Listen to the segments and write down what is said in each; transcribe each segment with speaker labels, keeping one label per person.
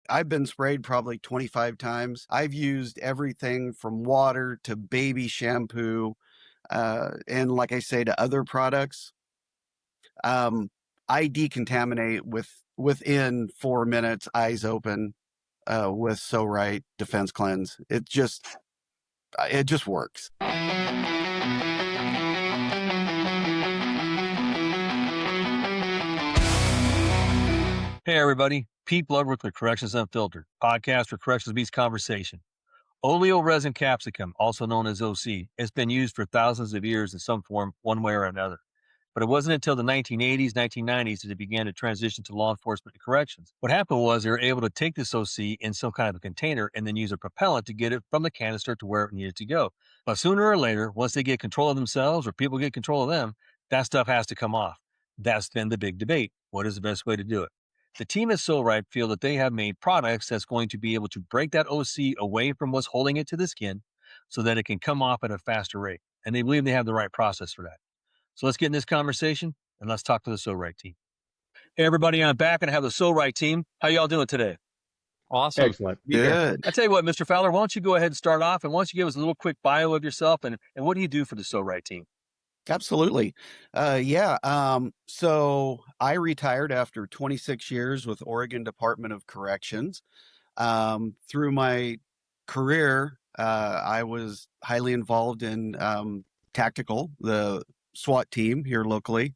Speaker 1: I've been sprayed probably 25 times. I've used everything from water to baby shampoo, and like I say, to other products. I decontaminate within 4 minutes, eyes open, with SoRite Defense Cleanse. It just works.
Speaker 2: Hey, everybody. Pete Bludworth with Corrections Unfiltered, podcast for Corrections Beats Conversation. Oleo resin capsicum, also known as OC, has been used for thousands of years in some form, one way or another. But it wasn't until the 1980s, 1990s that it began to transition to law enforcement and corrections. What happened was they were able to take this OC in some kind of a container and then use a propellant to get it from the canister to where it needed to go. But sooner or later, once they get control of themselves or people get control of them, that stuff has to come off. That's been the big debate. What is the best way to do it? The team at SoRite feel that they have made products that's going to be able to break that OC away from what's holding it to the skin so that it can come off at a faster rate. And they believe they have the right process for that. So let's get in this conversation and let's talk to the SoRite team. Hey, everybody, I'm back and I have the SoRite team. How y'all doing today?
Speaker 3: Awesome.
Speaker 4: Excellent.
Speaker 1: Good.
Speaker 2: I tell you what, Mr. Fowler, why don't you go ahead and start off and why don't you give us a little quick bio of yourself and what do you do for the SoRite team?
Speaker 1: Absolutely. So I retired after 26 years with Oregon Department of Corrections. Through my career, I was highly involved in tactical, the SWAT team here locally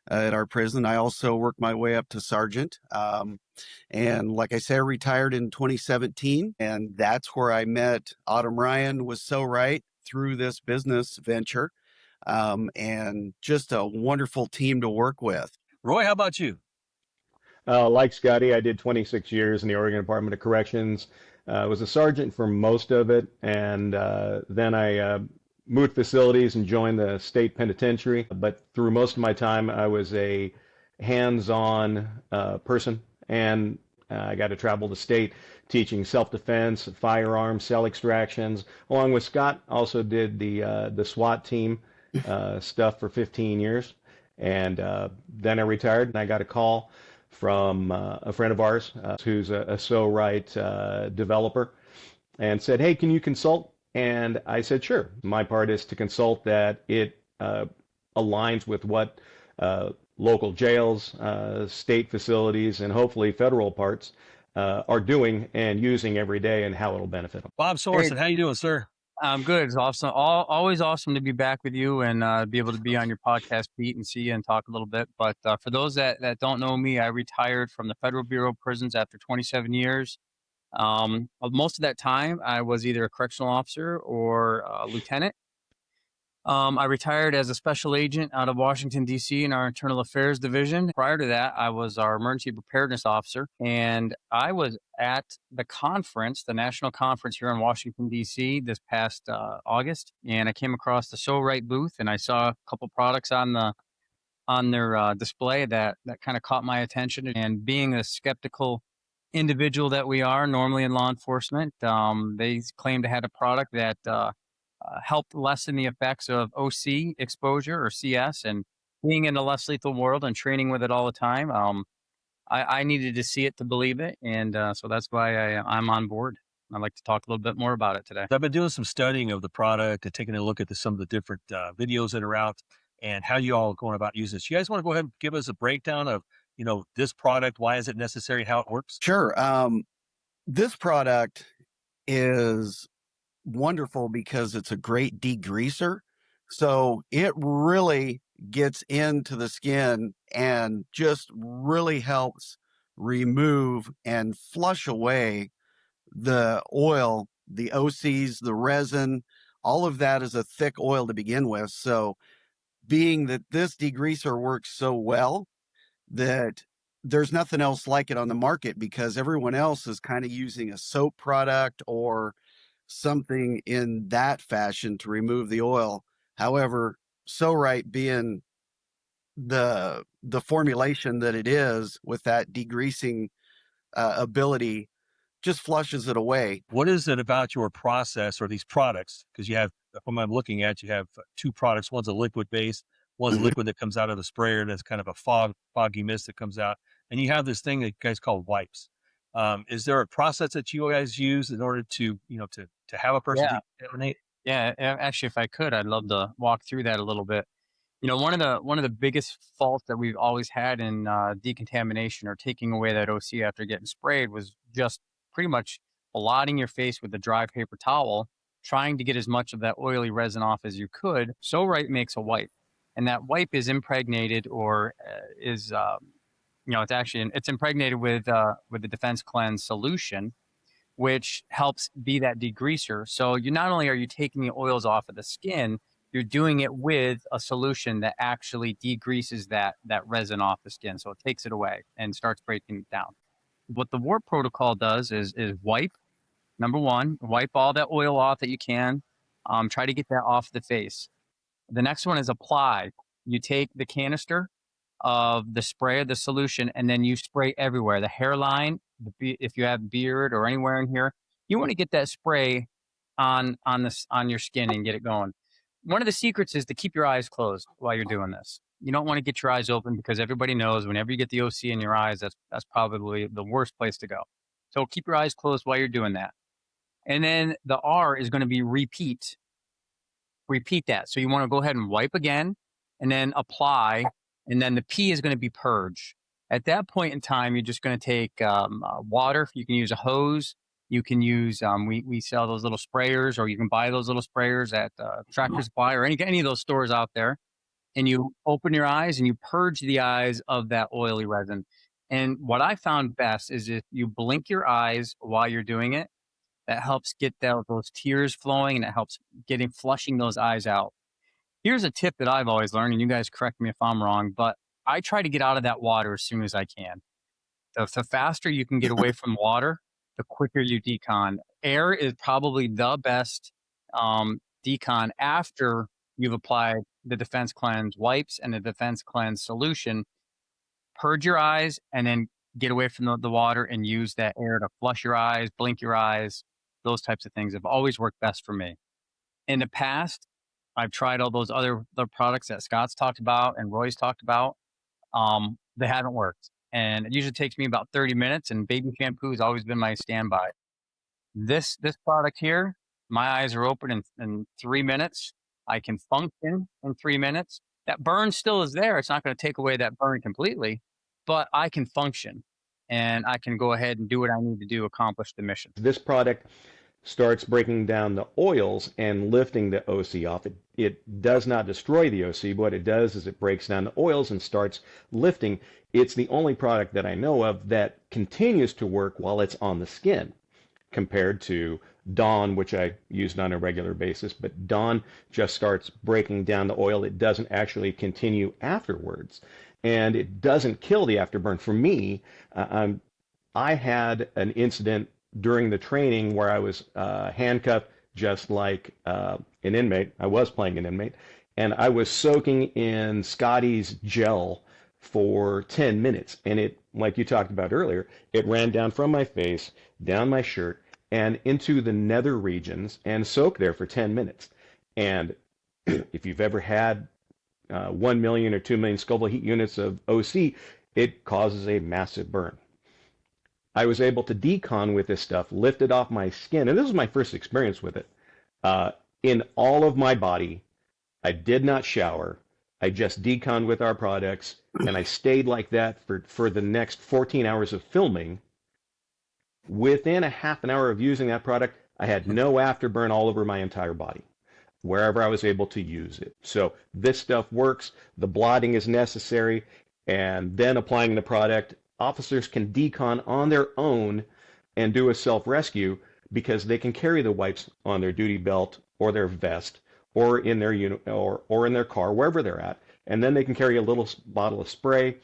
Speaker 1: at our prison. I also worked my way up to sergeant. And like I said, I retired in 2017, and that's where I met Autumn Ryan with SoRite through this business venture. And just a wonderful team to work with.
Speaker 2: Roy, how about you?
Speaker 4: Like Scotty, I did 26 years in the Oregon Department of Corrections. Was a sergeant for most of it, and then I moved facilities and joined the state penitentiary. But through most of my time, I was a hands-on person, and I got to travel the state teaching self-defense, firearms, cell extractions. Along with Scott, also did the SWAT team stuff for 15 years. And then I retired, and I got a call from a friend of ours who's a SoRite developer and said, hey, can you consult? And I said, sure. My part is to consult that it aligns with what local jails, state facilities, and hopefully federal parts are doing and using every day and how it'll benefit them.
Speaker 2: Bob Sorensen, how you doing, sir?
Speaker 3: I'm good. It's awesome. Always awesome to be back with you and be able to be on your podcast, Pete, and see you and talk a little bit. But for those that don't know me, I retired from the Federal Bureau of Prisons after 27 years. Most of that time, I was either a correctional officer or a lieutenant. I retired as a special agent out of Washington, D.C. in our Internal Affairs Division. Prior to that, I was our emergency preparedness officer, and I was at the conference, the national conference here in Washington, D.C. this past August, and I came across the SoRite booth, and I saw a couple products on their display that kind of caught my attention. And being a skeptical individual that we are normally in law enforcement, they claimed to have a product that helped lessen the effects of OC exposure or CS. And being in a less lethal world and training with it all the time, I needed to see it to believe it. And so that's why I'm on board. I'd like to talk a little bit more about it today.
Speaker 2: I've been doing some studying of the product and taking a look at some of the different videos that are out and how you all are going about using this. You guys want to go ahead and give us a breakdown of, this product, why is it necessary, how it works?
Speaker 1: Sure. This product is wonderful because it's a great degreaser. So it really gets into the skin and just really helps remove and flush away the oil, the OCs, the resin. All of that is a thick oil to begin with. So being that this degreaser works so well, that there's nothing else like it on the market, because everyone else is kind of using a soap product or something in that fashion to remove the oil. However, SoRite, being the formulation that it is with that degreasing ability, just flushes it away.
Speaker 2: What is it about your process or these products? Because you have, from what I'm looking at, you have two products. One's a liquid base, one's a liquid that comes out of the sprayer that's kind of a foggy mist that comes out. And you have this thing that you guys call wipes. Is there a process that you guys use in order to, to have a person
Speaker 3: Yeah.
Speaker 2: decontaminate?
Speaker 3: Yeah. Actually, if I could, I'd love to walk through that a little bit. One of the biggest faults that we've always had in decontamination or taking away that OC after getting sprayed was just pretty much blotting your face with a dry paper towel, trying to get as much of that oily resin off as you could. SoRite makes a wipe, and that wipe is impregnated or it's impregnated with the Defense Cleanse solution, which helps be that degreaser. So you not only are you taking the oils off of the skin, you're doing it with a solution that actually degreases that resin off the skin. So it takes it away and starts breaking it down. What the warp protocol does is wipe. Number one, wipe all that oil off that you can. Try to get that off the face. The next one is apply. You take the canister of the spray of the solution, and then you spray everywhere. The hairline, if you have beard or anywhere in here, you want to get that spray on your skin and get it going. One of the secrets is to keep your eyes closed while you're doing this. You don't want to get your eyes open because everybody knows whenever you get the OC in your eyes, that's probably the worst place to go. So keep your eyes closed while you're doing that. And then the R is going to be repeat. Repeat that. So you want to go ahead and wipe again and then apply. And then the P is going to be purge. At that point in time, you're just going to take water. You can use a hose. You can use, we sell those little sprayers, or you can buy those little sprayers at Tractor Supply or any of those stores out there. And you open your eyes and you purge the eyes of that oily resin. And what I found best is if you blink your eyes while you're doing it, that helps get those tears flowing, and it helps flushing those eyes out. Here's a tip that I've always learned, and you guys correct me if I'm wrong, but I try to get out of that water as soon as I can. The faster you can get away from water, the quicker you decon. Air is probably the best decon after you've applied the Defense Cleanse wipes and the Defense Cleanse solution. Purge your eyes and then get away from the water and use that air to flush your eyes, blink your eyes. Those types of things have always worked best for me. In the past, I've tried all those other products that Scott's talked about and Roy's talked about. They haven't worked. And it usually takes me about 30 minutes, and baby shampoo has always been my standby. This product here, my eyes are open in 3 minutes. I can function in 3 minutes. That burn still is there. It's not going to take away that burn completely, but I can function and I can go ahead and do what I need to do, accomplish the mission.
Speaker 4: This product starts breaking down the oils and lifting the OC off. It does not destroy the OC, but what it does is it breaks down the oils and starts lifting. It's the only product that I know of that continues to work while it's on the skin, compared to Dawn, which I used on a regular basis. But Dawn just starts breaking down the oil. It doesn't actually continue afterwards, and it doesn't kill the afterburn. For me, I had an incident during the training where I was handcuffed just like an inmate. I was playing an inmate, and I was soaking in Scotty's gel for 10 minutes. And it, like you talked about earlier, it ran down from my face, down my shirt, and into the nether regions and soaked there for 10 minutes. And if you've ever had 1 million or 2 million Scoville heat units of OC, it causes a massive burn. I was able to decon with this stuff, lift it off my skin, and this was my first experience with it. In all of my body, I did not shower. I just deconned with our products, and I stayed like that for the next 14 hours of filming. Within a half an hour of using that product, I had no afterburn all over my entire body, wherever I was able to use it. So this stuff works. The blotting is necessary, and then applying the product, officers can decon on their own and do a self-rescue because they can carry the wipes on their duty belt or their vest or in their or in their car, wherever they're at, and then they can carry a little bottle of spray.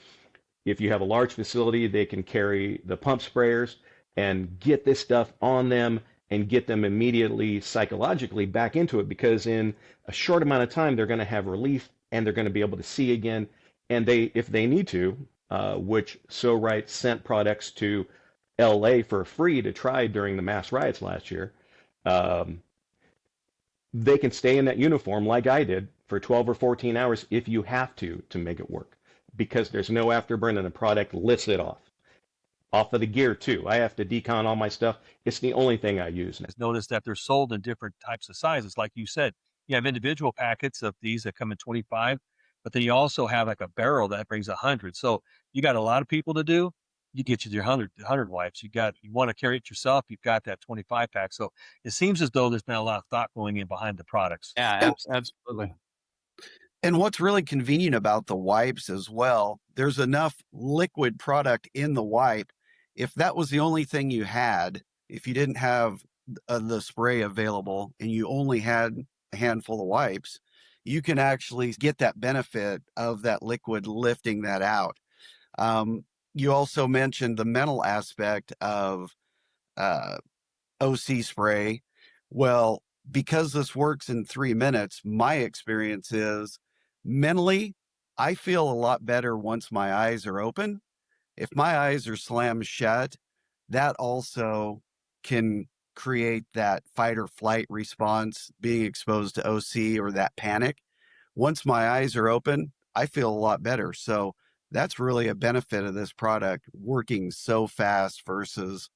Speaker 4: If you have a large facility, they can carry the pump sprayers and get this stuff on them and get them immediately psychologically back into it, because in a short amount of time they're going to have relief and they're going to be able to see again. And they, if they need to, which SoRite's sent products to LA for free to try during the mass riots last year, they can stay in that uniform like I did for 12 or 14 hours if you have to make it work, because there's no afterburn and the product lifts it off. off of the gear too. I have to decon all my stuff. It's the only thing I use now.
Speaker 2: Notice that they're sold in different types of sizes. Like you said, you have individual packets of these that come in 25, but then you also have like a barrel that brings 100. So you got a lot of people to do. You get you your 100 wipes. You want to carry it yourself. You've got that 25 pack. So it seems as though there's been a lot of thought going in behind the products.
Speaker 3: Yeah, absolutely.
Speaker 1: And what's really convenient about the wipes as well, there's enough liquid product in the wipe. If that was the only thing you had, if you didn't have the spray available and you only had a handful of wipes, you can actually get that benefit of that liquid lifting that out. You also mentioned the mental aspect of OC spray. Well, because this works in 3 minutes, my experience is mentally, I feel a lot better once my eyes are open. If my eyes are slammed shut, that also can create that fight or flight response, being exposed to OC or that panic. Once my eyes are open, I feel a lot better. So that's really a benefit of this product working so fast versus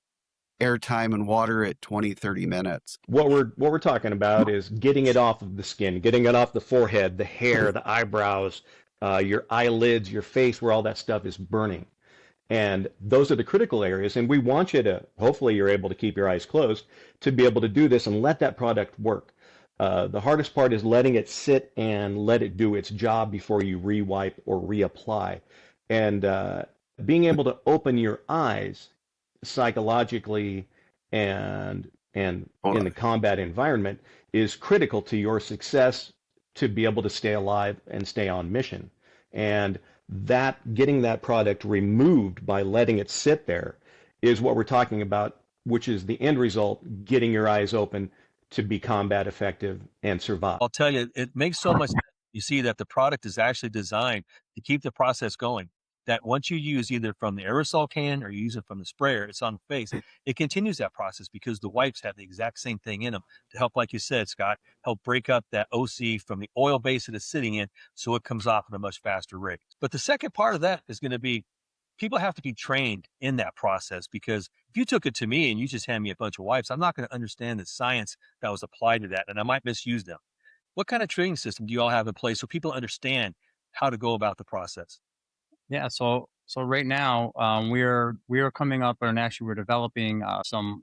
Speaker 1: airtime and water at 20, 30 minutes.
Speaker 4: What we're talking about is getting it off of the skin, getting it off the forehead, the hair, the eyebrows, your eyelids, your face, where all that stuff is burning. And those are the critical areas. And we want you to, hopefully you're able to keep your eyes closed to be able to do this and let that product work. The hardest part is letting it sit and let it do its job before you re-wipe or reapply. And being able to open your eyes psychologically and in the combat environment is critical to your success to be able to stay alive and stay on mission. And that getting that product removed by letting it sit there is what we're talking about, which is the end result, getting your eyes open to be combat effective and survive.
Speaker 2: I'll tell you, it makes so much sense. You see that the product is actually designed to keep the process going. That once you use either from the aerosol can or you use it from the sprayer, it's on the face. It continues that process because the wipes have the exact same thing in them to help, like you said, Scott, help break up that OC from the oil base that it's sitting in so it comes off at a much faster rate. But the second part of that is going to be people have to be trained in that process, because if you took it to me and you just hand me a bunch of wipes, I'm not going to understand the science that was applied to that, and I might misuse them. What kind of training system do you all have in place so people understand how to go about the process?
Speaker 3: Yeah, so right now we are coming up, and actually we're developing some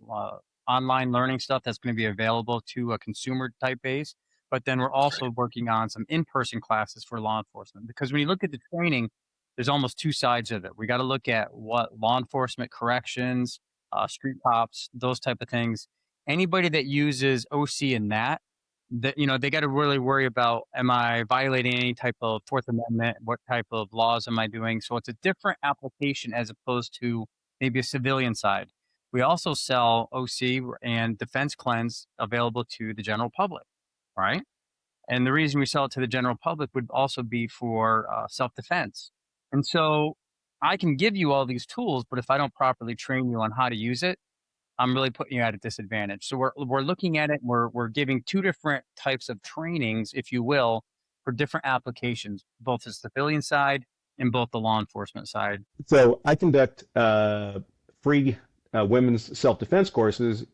Speaker 3: online learning stuff that's going to be available to a consumer type base. But then we're also working on some in-person classes for law enforcement, because when you look at the training, there's almost two sides of it. We got to look at what law enforcement, corrections, street cops, those type of things. Anybody that uses OC in that they got to really worry about, am I violating any type of Fourth Amendment? What type of laws am I doing? So it's a different application as opposed to maybe a civilian side. We also sell OC and defense cleanse available to the general public, right? And the reason we sell it to the general public would also be for self-defense. And so I can give you all these tools, but if I don't properly train you on how to use it, I'm really putting you at a disadvantage. So we're looking at it. We're giving two different types of trainings, if you will, for different applications, both the civilian side and both the law enforcement side.
Speaker 4: So I conduct free women's self-defense courses,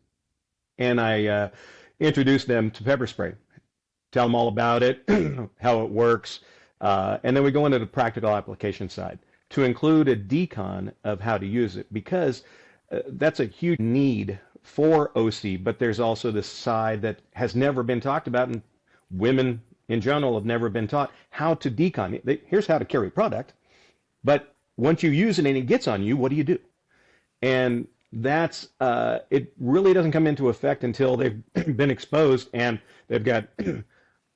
Speaker 4: and I introduce them to pepper spray, tell them all about it, how it works, and then we go into the practical application side to include a decon of how to use it, because that's a huge need for OC, but there's also this side that has never been talked about, and women in general have never been taught how to decon. Here's how to carry product, but once you use it and it gets on you, what do you do? And that's it really doesn't come into effect until they've been exposed and they've got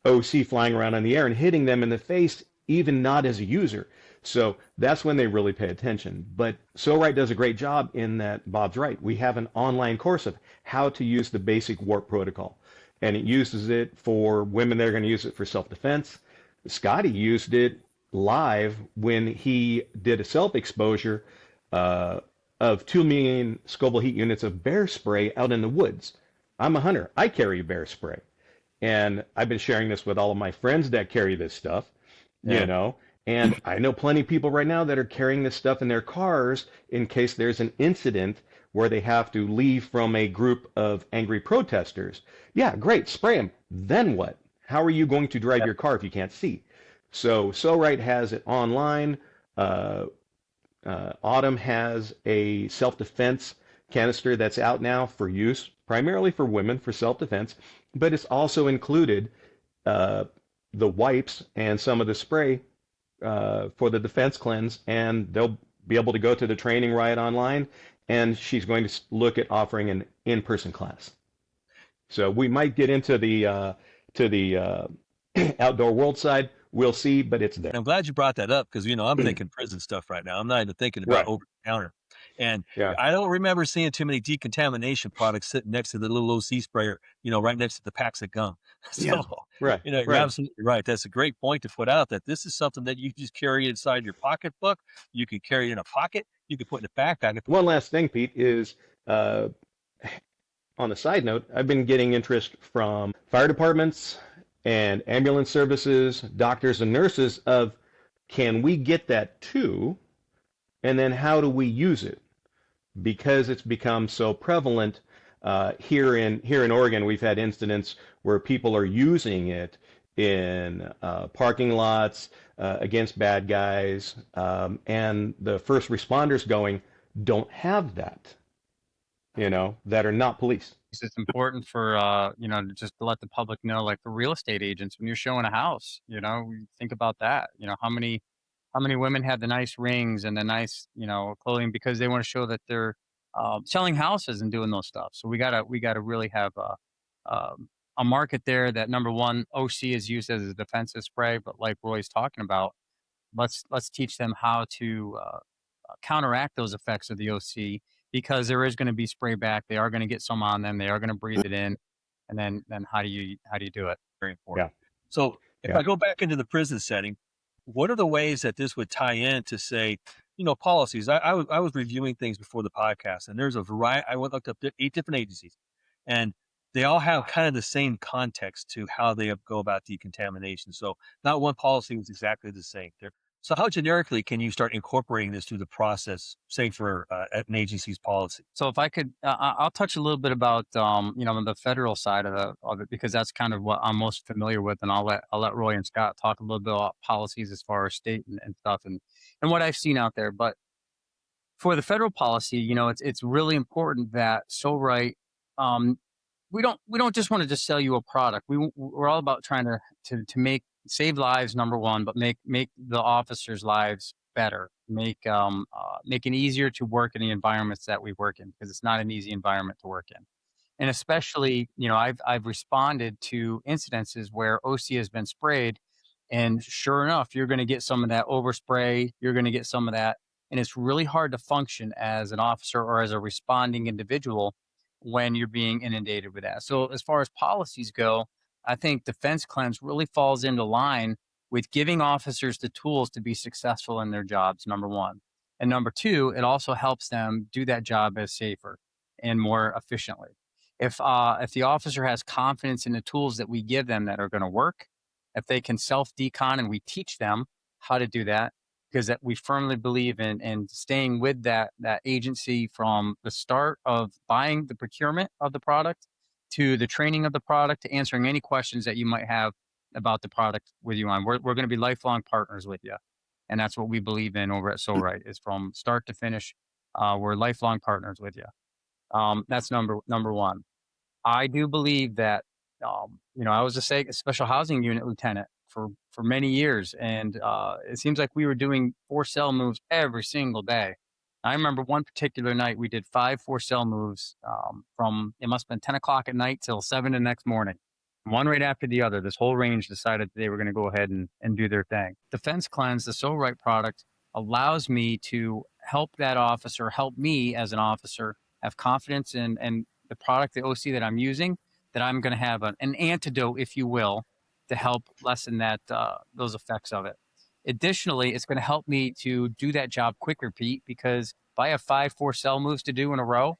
Speaker 4: OC flying around in the air and hitting them in the face, even not as a user. So that's when they really pay attention. But SoRite does a great job in that. Bob's right. We have an online course of how to use the basic warp protocol. And it uses it for women that are going to use it for self-defense. Scotty used it live when he did a self-exposure of 2 million Scoville heat units of bear spray out in the woods. I'm a hunter. I carry bear spray. And I've been sharing this with all of my friends that carry this stuff, you know. And I know plenty of people right now that are carrying this stuff in their cars in case there's an incident where they have to leave from a group of angry protesters. Yeah, great, spray them. Then what? How are you going to drive your car if you can't see? So SoRite has it online. Uh, Autumn has a self-defense canister that's out now for use, primarily for women for self-defense, but it's also included uh, the wipes and some of the spray for the defense cleanse, and they'll be able to go to the training right online. And she's going to look at offering an in-person class. So we might get into the outdoor world side. We'll see, but it's there.
Speaker 2: I'm glad you brought that up because, I'm thinking prison stuff right now. I'm not even thinking about
Speaker 4: Right.
Speaker 2: over the counter. And
Speaker 4: Yeah.
Speaker 2: I don't remember seeing too many decontamination products sitting next to the little OC sprayer, right next to the packs of gum.
Speaker 1: Yeah.
Speaker 2: So,
Speaker 4: Right.
Speaker 2: you're
Speaker 4: Right.
Speaker 2: absolutely right. That's a great point to put out, that this is something that you just carry inside your pocketbook. You can carry it in a pocket. You can put in a backpack.
Speaker 4: One last thing, Pete, is on a side note, I've been getting interest from fire departments and ambulance services, doctors and nurses of, can we get that too? And then how do we use it? Because it's become so prevalent here in Oregon, we've had incidents where people are using it in parking lots against bad guys, and the first responders going don't have that, that are not police.
Speaker 3: It's important for just to let the public know, like the real estate agents, when you're showing a house, think about that. How many women have the nice rings and the nice, clothing because they want to show that they're selling houses and doing those stuff. So we gotta really have a market there that, number one, OC is used as a defensive spray, but like Roy's talking about, let's teach them how to counteract those effects of the OC, because there is going to be spray back. They are going to get some on them. They are going to breathe it in, and then how do you do it? Very important.
Speaker 4: Yeah.
Speaker 2: So if
Speaker 4: Yeah.
Speaker 2: I go back into the prison setting, what are the ways that this would tie in to, say, policies? I was reviewing things before the podcast, and there's a variety. I looked up 8 different agencies, and they all have kind of the same context to how they go about decontamination. So not one policy was exactly the same. So how generically can you start incorporating this through the process, say for an agency's policy?
Speaker 3: So if I could, I'll touch a little bit about the federal side of it, because that's kind of what I'm most familiar with, and I'll let Roy and Scott talk a little bit about policies as far as state and stuff and what I've seen out there. But for the federal policy, it's really important that SoRite, we don't just want to just sell you a product. We're all about trying to save lives, number one, but make the officers' lives better, make it easier to work in the environments that we work in, because it's not an easy environment to work in. And especially, I've responded to incidences where OC has been sprayed, and sure enough, you're going to get some of that overspray. You're going to get some of that, and it's really hard to function as an officer or as a responding individual when you're being inundated with that. So as far as policies go, I think defense cleanse really falls into line with giving officers the tools to be successful in their jobs, number one. And number two, it also helps them do that job as safer and more efficiently. If the officer has confidence in the tools that we give them that are going to work, if they can self-decon and we teach them how to do that, because that we firmly believe in staying with that agency from the start of buying the procurement of the product to the training of the product to answering any questions that you might have about the product with you on. We're going to be lifelong partners with you. And that's what we believe in over at SoRite, is from start to finish. We're lifelong partners with you. That's number one. I do believe that, I was a special housing unit lieutenant for many years, and it seems like we were doing 4 cell moves every single day. I remember one particular night we did 5 4-cell moves from, it must have been 10 o'clock at night till 7 the next morning. One right after the other. This whole range decided they were going to go ahead and do their thing. Defense Cleanse, the SoRite product, allows me to help that officer, help me as an officer, have confidence in the product, the OC that I'm using, that I'm going to have an antidote, if you will, to help lessen that those effects of it. Additionally, it's going to help me to do that job quicker, Pete, because if I have 5 4-cell moves to do in a row,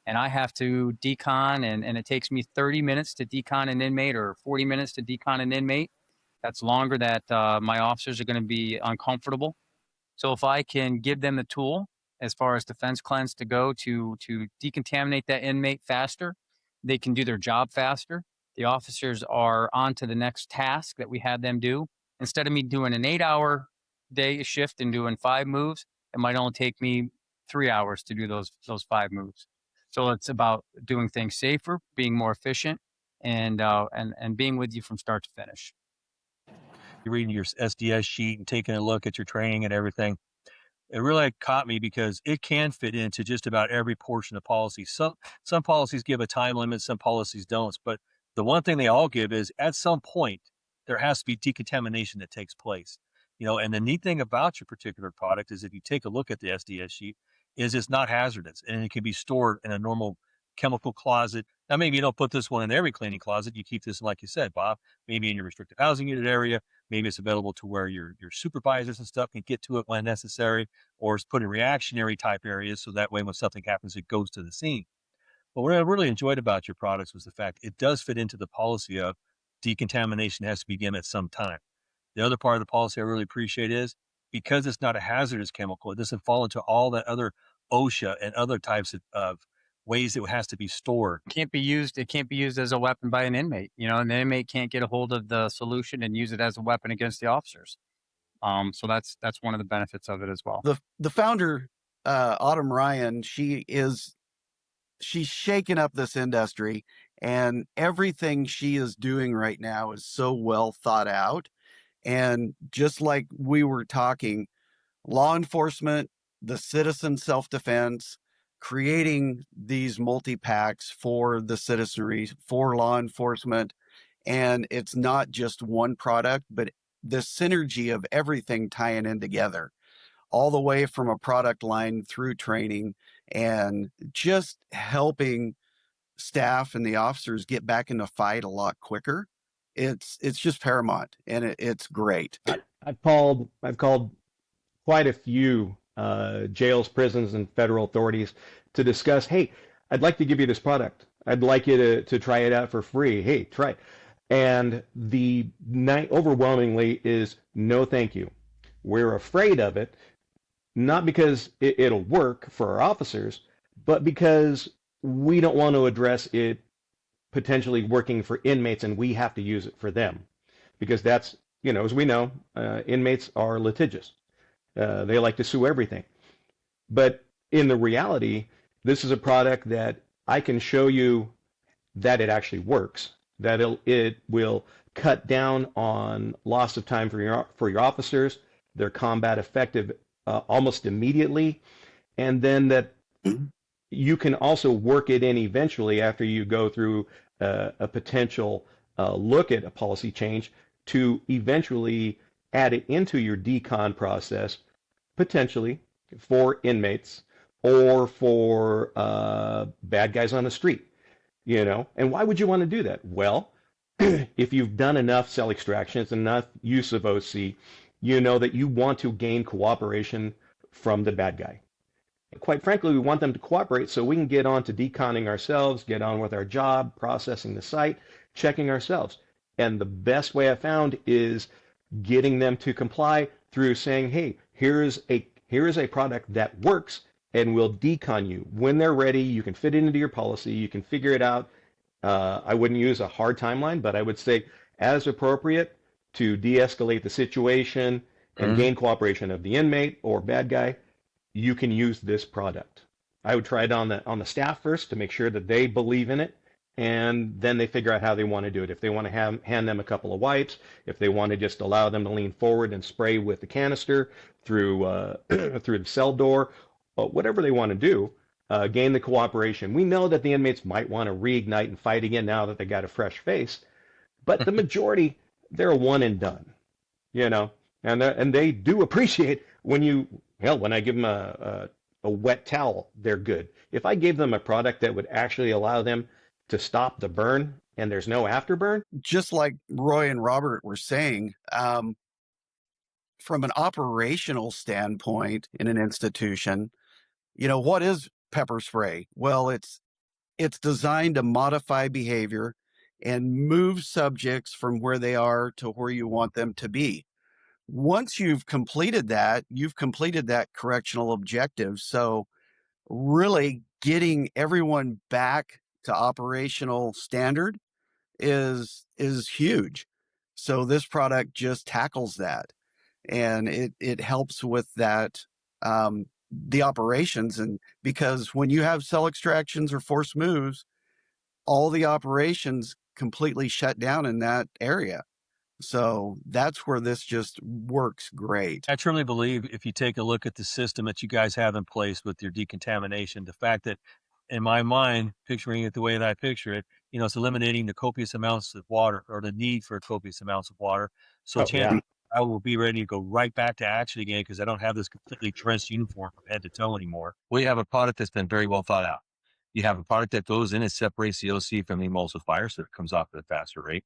Speaker 3: and I have to decon, and it takes me 30 minutes to decon an inmate or 40 minutes to decon an inmate, That's longer that my officers are going to be uncomfortable. So if I can give them the tool as far as defense cleanse to go to decontaminate that inmate faster, they can do their job faster. The officers are on to the next task that we had them do. Instead of me doing an 8-hour day shift and doing 5 moves, it might only take me 3 hours to do those 5 moves. So it's about doing things safer, being more efficient, and being with you from start to finish.
Speaker 2: You're reading your SDS sheet and taking a look at your training and everything. It really caught me because it can fit into just about every portion of policy. Some policies give a time limit, some policies don't. But the one thing they all give is at some point there has to be decontamination that takes place. And the neat thing about your particular product is if you take a look at the SDS sheet, is it's not hazardous and it can be stored in a normal chemical closet. Now, maybe you don't put this one in every cleaning closet. You keep this, like you said, Bob, maybe in your restricted housing unit area. Maybe it's available to where your supervisors and stuff can get to it when necessary, or it's put in reactionary type areas. So that way, when something happens, it goes to the scene. But what I really enjoyed about your products was the fact it does fit into the policy of decontamination has to begin at some time. The other part of the policy I really appreciate is because it's not a hazardous chemical, it doesn't fall into all that other OSHA and other types of ways it has to be stored.
Speaker 3: It can't be used as a weapon by an inmate, and the inmate can't get a hold of the solution and use it as a weapon against the officers. So that's one of the benefits of it as well.
Speaker 1: The founder, Autumn Ryan, she's shaken up this industry, and everything she is doing right now is so well thought out. And just like we were talking, law enforcement, the citizen self-defense, creating these multi-packs for the citizenry, for law enforcement. And it's not just one product, but the synergy of everything tying in together, all the way from a product line through training and just helping staff and the officers get back in the fight a lot quicker. It's just paramount, and it's great.
Speaker 4: I've called quite a few jails, prisons, and federal authorities to discuss, hey, I'd like to give you this product. I'd like you to try it out for free. Hey, try it. And the overwhelmingly is no thank you. We're afraid of it, not because it'll work for our officers, but because we don't want to address it potentially working for inmates and we have to use it for them. Because that's, as we know, inmates are litigious. They like to sue everything. But in the reality, this is a product that I can show you that it actually works, that it will cut down on loss of time for your officers. They're combat effective almost immediately, and then that you can also work it in eventually after you go through a potential look at a policy change to eventually add it into your decon process, potentially for inmates or for bad guys on the street. And why would you want to do that? Well, if you've done enough cell extractions, enough use of OC, you know that you want to gain cooperation from the bad guy. And quite frankly, we want them to cooperate so we can get on to deconning ourselves, get on with our job, processing the site, checking ourselves. And the best way I found is getting them to comply through saying, hey, here is a product that works and will decon you. When they're ready, you can fit it into your policy, you can figure it out. I wouldn't use a hard timeline, but I would say as appropriate to de-escalate the situation and gain cooperation of the inmate or bad guy, you can use this product. I would try it on the staff first to make sure that they believe in it, and then they figure out how they want to do it. If they want to hand them a couple of wipes, if they want to just allow them to lean forward and spray with the canister through through the cell door, whatever they want to do, gain the cooperation. We know that the inmates might want to reignite and fight again now that they got a fresh face, but the majority, they're a one and done, and they do appreciate when I give them a wet towel, they're good. If I gave them a product that would actually allow them to stop the burn and there's no afterburn.
Speaker 1: Just like Roy and Robert were saying, from an operational standpoint in an institution, what is pepper spray? Well, it's designed to modify behavior. and move subjects from where they are to where you want them to be. Once you've completed that correctional objective. So really getting everyone back to operational standard is huge. So this product just tackles that, and it helps with that, the operations. And because when you have cell extractions or forced moves, all the operations completely shut down in that area. So that's where this just works great.
Speaker 2: I truly believe if you take a look at the system that you guys have in place with your decontamination, the fact that in my mind, picturing it the way that I picture it, it's eliminating the copious amounts of water or the need for copious amounts of water. So
Speaker 4: Oh, yeah.
Speaker 2: I will be ready to go right back to action again because I don't have this completely drenched uniform from head to toe anymore. We have a product that's been very well thought out. You have a product that goes in and separates the OC from the emulsifier so it comes off at a faster rate.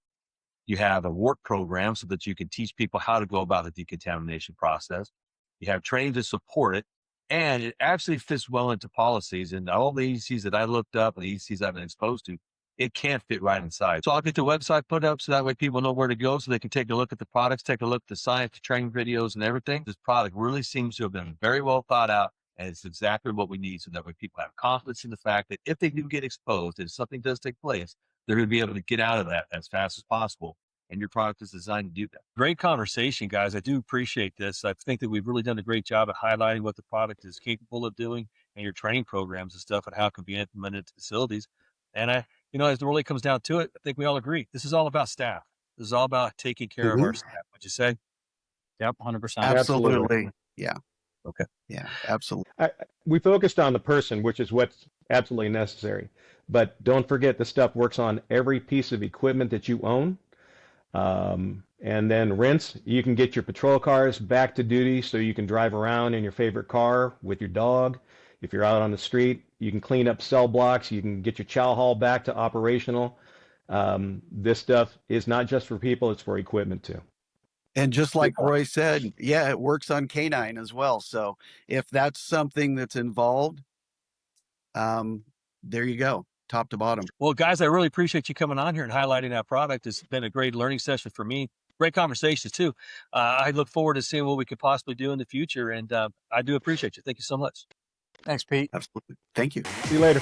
Speaker 2: You have a work program so that you can teach people how to go about the decontamination process. You have training to support it, and it actually fits well into policies. And all the agencies that I looked up and the agencies I've been exposed to, it can't fit right inside. So I'll get the website put up so that way people know where to go so they can take a look at the products, take a look at the science, the training videos and everything. This product really seems to have been very well thought out, and it's exactly what we need so that way people have confidence in the fact that if they do get exposed and something does take place, they're going to be able to get out of that as fast as possible. And your product is designed to do that. Great conversation, guys. I do appreciate this. I think that we've really done a great job at highlighting what the product is capable of doing and your training programs and stuff and how it can be implemented to facilities. And as it really comes down to it, I think we all agree. This is all about staff. This is all about taking care of our staff. Would you say?
Speaker 3: Yep, 100%.
Speaker 1: Absolutely. Yeah.
Speaker 2: Okay.
Speaker 1: Yeah, absolutely.
Speaker 4: We focused on the person, which is what's absolutely necessary. But don't forget the stuff works on every piece of equipment that you own. And then rinse, you can get your patrol cars back to duty so you can drive around in your favorite car with your dog. If you're out on the street, you can clean up cell blocks. You can get your chow hall back to operational. This stuff is not just for people, it's for equipment too.
Speaker 1: And just like Roy said, yeah, it works on canine as well. So if that's something that's involved, there you go, top to bottom.
Speaker 2: Well, guys, I really appreciate you coming on here and highlighting that product. It's been a great learning session for me. Great conversations too. I look forward to seeing what we could possibly do in the future. And I do appreciate you. Thank you so much.
Speaker 3: Thanks, Pete.
Speaker 1: Absolutely. Thank you.
Speaker 4: See you later.